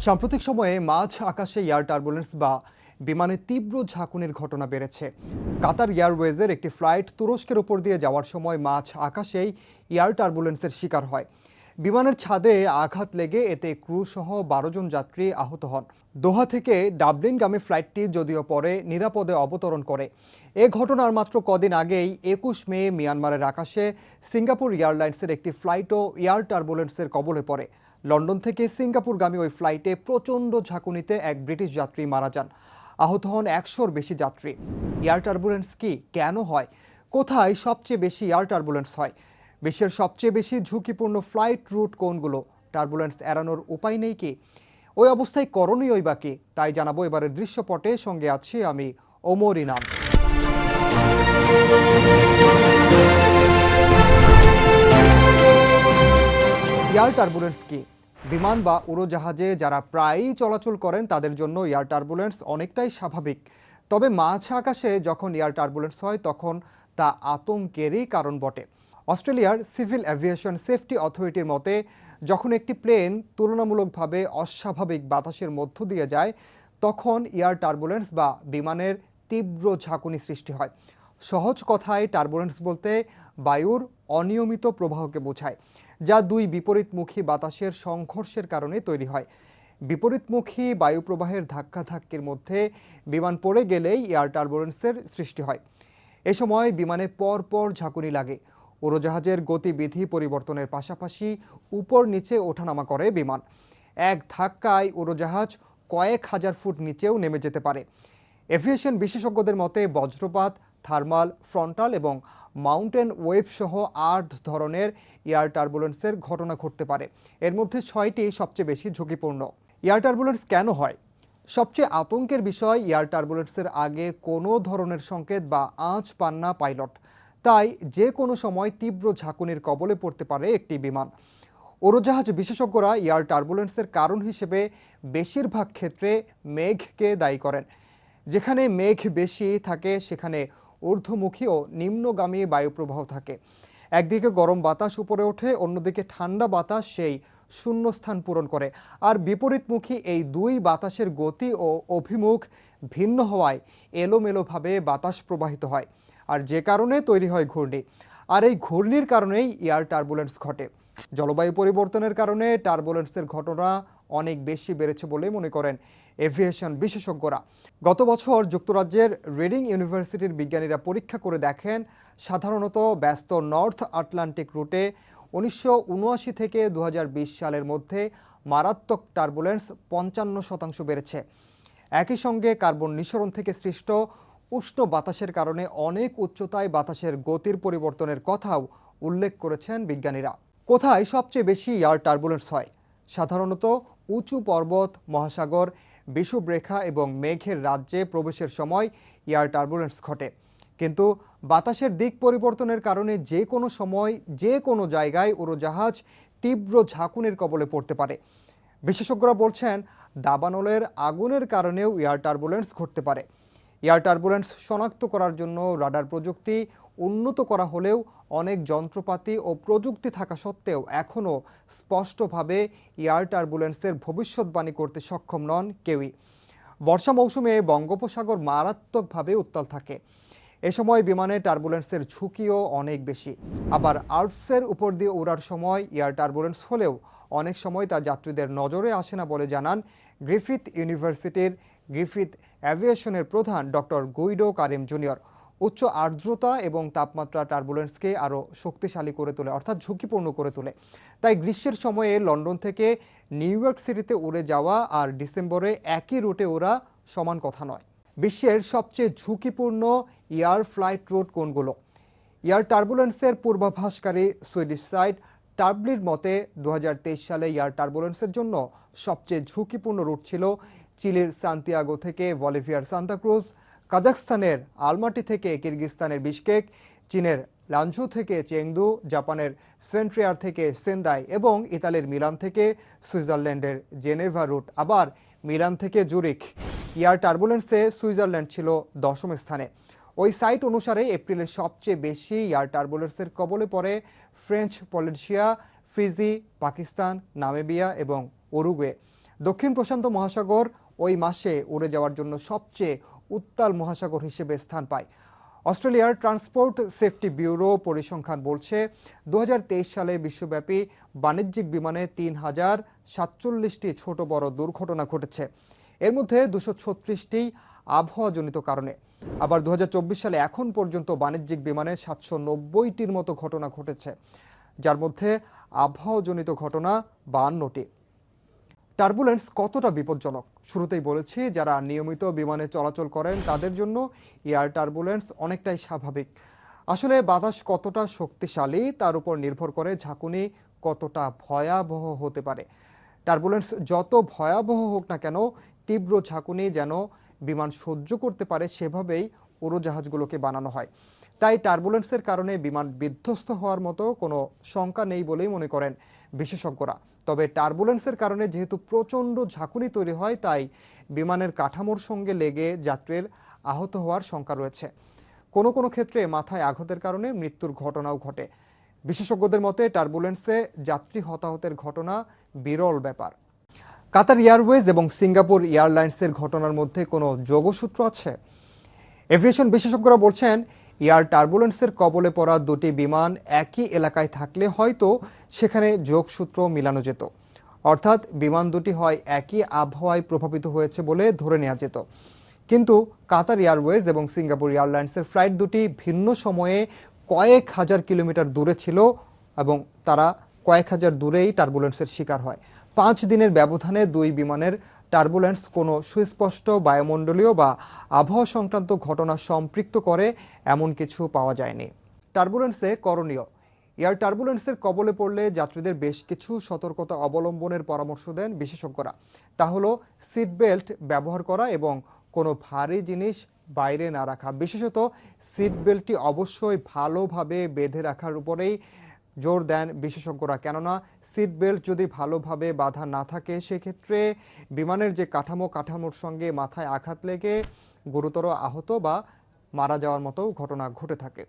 সাম্প্রতিক সময়ে মাঝ আকাশে এয়ার টার্বুলেন্স বা বিমানে তীব্র ঝাঁকুনির ঘটনা বেড়েছে। কাতার এয়ারওয়েজের একটি ফ্লাইট তুরস্কের উপর দিয়ে যাওয়ার সময় মাঝ আকাশেই এয়ার টার্বুলেন্সের শিকার হয়। বিমানের ছাদে আঘাত লেগে এতে ক্রু সহ 12 জন যাত্রী আহত হন। দোহা থেকে ডাবলিনগামী ফ্লাইটটি যদিও পরে নিরাপদে অবতরণ করে। এ ঘটনার মাত্র কদিন আগেই 21 মে মিয়ানমারের আকাশে সিঙ্গাপুর এয়ারলাইন্সের একটি ফ্লাইটও এয়ার টার্বুলেন্সের কবলে পড়ে। লন্ডন থেকে সিঙ্গাপুরগামী ওই ফ্লাইটে প্রচণ্ড ঝাঁকুনিতে এক ব্রিটিশ যাত্রী মারা যান। আহত হন 100-র বেশি যাত্রী। এয়ার টার্বুলেন্স কি, কেন হয়, কোথায় সবচেয়ে বেশি এয়ার টার্বুলেন্স হয়, বিশ্বের সবচেয়ে বেশি ঝুঁকিপূর্ণ ফ্লাইট রুট কোনগুলো, টার্বুলেন্স এড়ানোর উপায় নেই কি, ওই অবস্থায় করণীয়ই বা কি, তাই জানাবো এবারের দৃশ্যপটে। সঙ্গে আছি আমি, ওমর ইনাম। এয়ার টার্বুলেন্স কি? বিমান বা উড়োজাহাজে যারা প্রায়ই চলাচল করেন তাদের জন্য এয়ার টার্বুলেন্স অনেকটাই স্বাভাবিক। তবে মাঝ আকাশে যখন এয়ার টার্বুলেন্স হয় তখন তা আতঙ্কেরই কারণ বটে। অস্ট্রেলিয়ার সিভিল এভিয়েশন সেফটি অথরিটির মতে, যখন একটি প্লেন তুলনামূলকভাবে অস্বাভাবিক বাতাসের মধ্য দিয়ে যায় তখন এয়ার টার্বুলেন্স বা বিমানের তীব্র ঝাঁকুনি সৃষ্টি হয়। সহজ কথায় টার্বুলেন্স বলতে বায়ুর অনিয়মিত প্রবাহকে বোঝায়, যা দুই বিপরীতমুখী বাতাসের সংঘর্ষের কারণে তৈরি হয়। বিপরীতমুখী বায়ুপ্রবাহের ধাক্কাধাক্কির মধ্যে বিমান পড়ে গেলেই এয়ার টার্বুলেন্সের সৃষ্টি হয়। এ সময় বিমানে পরপর ঝাঁকুনি লাগে। উড়োজাহাজের গতিবিধি পরিবর্তনের পাশাপাশি উপর নিচে ওঠানামা করে বিমান। এক ধাক্কায় উড়োজাহাজ কয়েক হাজার ফুট নিচেও নেমে যেতে পারে। এভিয়েশন বিশেষজ্ঞদের মতে বজ্রপাত, থার্মাল, ফ্রন্টাল এবং মাউন্টেন ওয়েভ সহ 8 ধরনের এয়ার টার্বুলেন্সের ঘটনা ঘটতে পারে। এর মধ্যে 6টি সবচেয়ে বেশি ঝুঁকিপূর্ণ। এয়ার টার্বুলেন্স কেন হয়? সবচেয়ে আতঙ্কের বিষয়, এয়ার টার্বুলেন্সের আগে কোনো ধরনের সংকেত বা আঁচ পান না পাইলট। তাই যে কোনো সময় তীব্র ঝাঁকুনির কবলে পড়তে পারে একটি বিমান। উড়োজাহাজ বিশেষজ্ঞরা এয়ার টার্বুলেন্সের কারণ হিসেবে বেশিরভাগ ক্ষেত্রে মেঘকে দায়ী করেন। যেখানে মেঘ বেশি থাকে সেখানে ঊর্ধ্বমুখী ও নিম্নগামী বায়ুপ্রবাহ থাকে। একদিকে গরম বাতাস উপরে ওঠে, অন্যদিকে ঠান্ডা বাতাস সেই শূন্যস্থান পূরণ করে। আর বিপরীতমুখী এই দুই বাতাসের গতি ও অভিমুখ ভিন্ন হওয়ায় এলোমেলোভাবে বাতাস প্রবাহিত হয়, আর যে কারণে তৈরি হয় ঘূর্ণি। আর এই ঘূর্ণির কারণেই এয়ার টার্বুলেন্স ঘটে। জলবায়ু পরিবর্তনের কারণে টার্বুলেন্সের ঘটনা অনেক বেশি বেড়েছে বলে মনে করেন এভিয়েশন বিশেষজ্ঞরা। গত বছর যুক্তরাজ্যের রিডিং ইউনিভার্সিটির বিজ্ঞানীরা পরীক্ষা করে দেখেন, সাধারণত ব্যস্ত নর্থ আটলান্টিক রুটে 1979 থেকে 2020 সালের মধ্যে মারাত্মক টার্বুলেন্স 55% বেড়েছে। একই সঙ্গে কার্বন নিঃসরণ থেকে সৃষ্ট উষ্ণ বাতাসের কারণে অনেক উচ্চতায় বাতাসের গতির পরিবর্তনের কথাও উল্লেখ করেছেন বিজ্ঞানীরা। কোথায় সবচেয়ে বেশি এয়ার টার্বুলেন্স হয়? সাধারণত উঁচু পর্বত, মহাসাগর, বিষুবরেখা এবং মেঘের রাজ্যে প্রবেশের সময় এয়ার টার্বুলেন্স ঘটে। কিন্তু বাতাসের দিক পরিবর্তনের কারণে যে কোনো সময় যে কোনো জায়গায় উড়োজাহাজ তীব্র ঝাঁকুনির কবলে পড়তে পারে। বিশেষজ্ঞরা বলছেন, দাবানলের আগুনের কারণেও এয়ার টার্বুলেন্স ঘটতে পারে। এয়ার টার্বুলেন্স শনাক্ত করার জন্য রাডার প্রযুক্তি উন্নত করা হলেও অনেক যন্ত্রপাতি ও প্রযুক্তি থাকা সত্ত্বেও এখনও স্পষ্টভাবে এয়ার টার্বুলেন্সের ভবিষ্যৎবাণী করতে সক্ষম নন কেউই। বর্ষা মৌসুমে বঙ্গোপসাগর মারাত্মকভাবে উত্তাল থাকে। এ সময় বিমানে টার্বুলেন্সের ঝুঁকিও অনেক বেশি। আবার আল্পসের উপর দিয়ে ওড়ার সময় এয়ার টার্বুলেন্স হলেও অনেক সময় তা যাত্রীদের নজরে আসে না বলে জানান গ্রিফিথ ইউনিভার্সিটির গ্রিফিথ অ্যাভিয়েশনের প্রধান ডক্টর গুইডো কারিম জুনিয়র। উচ্চ আর্দ্রতা এবং তাপমাত্রা টার্বুলেন্সকে আরও শক্তিশালী করে তোলে, অর্থাৎ ঝুঁকিপূর্ণ করে তোলে। তাই গ্রীষ্মের সময়ে লন্ডন থেকে নিউ ইয়র্ক সিটিতে উড়ে যাওয়া আর ডিসেম্বরে একই রুটে ওড়া সমান কথা নয়। বিশ্বের সবচেয়ে ঝুঁকিপূর্ণ এয়ার ফ্লাইট রুট কোনগুলো? এয়ার টার্বুলেন্সের পূর্বাভাসকারী সুইডিশ সাইট টার্বলির মতে 2023 সালে এয়ার টার্বুলেন্সের জন্য সবচেয়ে ঝুঁকিপূর্ণ রুট ছিল চিলির সান্তিয়াগো থেকে বলিভিয়ার সান্তাক্রুজ, কাজাখস্তানের আলমাটি থেকে কিরগিজস্তানের বিশকেক, চীনের লানঝু থেকে চেংদু, জাপানের সেন্ট্রিয়ার থেকে সেন্দাই এবং ইতালির মিলান থেকে সুইজারল্যান্ডের জেনেভা রুট। আবার মিলান থেকে জুরিখ। এয়ার টার্বুলেন্সে সুইজারল্যান্ড ছিল 10ম স্থানে। ওই সাইট অনুসারে এপ্রিলে সবচেয়ে বেশি এয়ার টার্বুলেন্সের কবলে পড়ে French Polynesia, Fiji, Pakistan, Namibia এবং উরুগুয়ে। দক্ষিণ প্রশান্ত মহাসাগর ওই মাসে উড়ে যাওয়ার জন্য সবচেয়ে উত্তাল মহাসাগর হিসেবে স্থান পায়। অস্ট্রেলিয়ার ট্রান্সপোর্ট সেফটি ব্যুরো পরিসংখ্যান বলছে 2023 সালে বিশ্বব্যাপী বাণিজ্যিক বিমানে 3047টি ছোট বড় দুর্ঘটনা ঘটেছে। এর মধ্যে 236টি আবহাওয়াজনিত কারণে। আবার 2024 সালে এখন পর্যন্ত বাণিজ্যিক বিমানে 790টির মতো ঘটনা ঘটেছে, যার মধ্যে আবহাওয়াজনিত ঘটনা 52টি। টার্বুলেন্স কতটা বিপজ্জনক? শুরুতেই বলেছি, যারা নিয়মিত বিমানে চলাচল করেন তাদের জন্য এয়ার টার্বুলেন্স অনেকটাই স্বাভাবিক। আসলে বাতাস কতটা শক্তিশালী তার উপর নির্ভর করে ঝাঁকুনি কতটা ভয়াবহ হতে পারে। টার্বুলেন্স যত ভয়াবহ হোক না কেন, তীব্র ঝাঁকুনি যেন বিমান সহ্য করতে পারে সেভাবেই উড়োজাহাজগুলোকে বানানো হয়। তাই টার্বুলেন্সের কারণে বিমান বিধ্বস্ত হওয়ার মতো কোনো শঙ্কা নেই বলেই মনে করেন বিশেষজ্ঞরা। তবে টার্বুলেন্সের কারণে যেহেতু প্রচণ্ড ঝাঁকুনি তৈরি হয়, তাই বিমানের কাঠামোর সঙ্গে লেগে যাত্রীর আহত হওয়ার শঙ্কা রয়েছে। কোনো কোনো ক্ষেত্রে মাথায় আঘাতের কারণে মৃত্যুর ঘটনাও ঘটে। বিশেষজ্ঞদের মতে টার্বুলেন্সে যাত্রী হতাহতের ঘটনা বিরল ব্যাপার। কাতার এয়ারওয়েজ এবং সিঙ্গাপুর এয়ারলাইন্সের ঘটনার মধ্যে কোনো যোগসূত্র আছে? এভিয়েশন বিশেষজ্ঞরা বলছেন, এয়ার টার্বুলেন্সের কবলে পড়া দুটি বিমান একই এলাকায় থাকলে হয়তো সেখানে যোগসূত্র মিলানো যেত। অর্থাৎ বিমান দুটি হয় একই আবহাওয়ায় প্রভাবিত হয়েছে বলে ধরে নেওয়া যেত। কিন্তু কাতার এয়ারওয়েজ এবং সিঙ্গাপুর এয়ারলাইন্সের ফ্লাইট দুটি ভিন্ন সময়ে কয়েক হাজার কিলোমিটার দূরে ছিল এবং তারা কয়েক হাজার দূরেই টার্বুলেন্সের শিকার হয়। 5 দিনের ব্যবধানে দুই বিমানের টার্বুলেন্স কোনো সুস্পষ্ট বায়ুমণ্ডলীয় বা আবহাওয়া সংক্রান্ত ঘটনা সম্পৃক্ত করে এমন কিছু পাওয়া যায়নি। টার্বুলেন্সে করণীয়। এয়ার টার্বুলেন্সের কবলে পড়লে যাত্রীদের বেশ কিছু সতর্কতা অবলম্বনের পরামর্শ দেন বিশেষজ্ঞরা। তা হলো সিট বেল্ট ব্যবহার করা এবং কোনো ভারী জিনিস বাইরে না রাখা। বিশেষত সিট বেল্টটি অবশ্যই ভালোভাবে বেঁধে রাখার উপরেই জোর দেন বিশেষজ্ঞরা। কেননা সিট বেল্ট যদি ভালোভাবে বাঁধা না থাকে, সেক্ষেত্রে বিমানের যে কাঠামোর সঙ্গে মাথায় আঘাত লেগে গুরুতর আহত বা মারা যাওয়ার মতো ঘটনা ঘটে থাকে।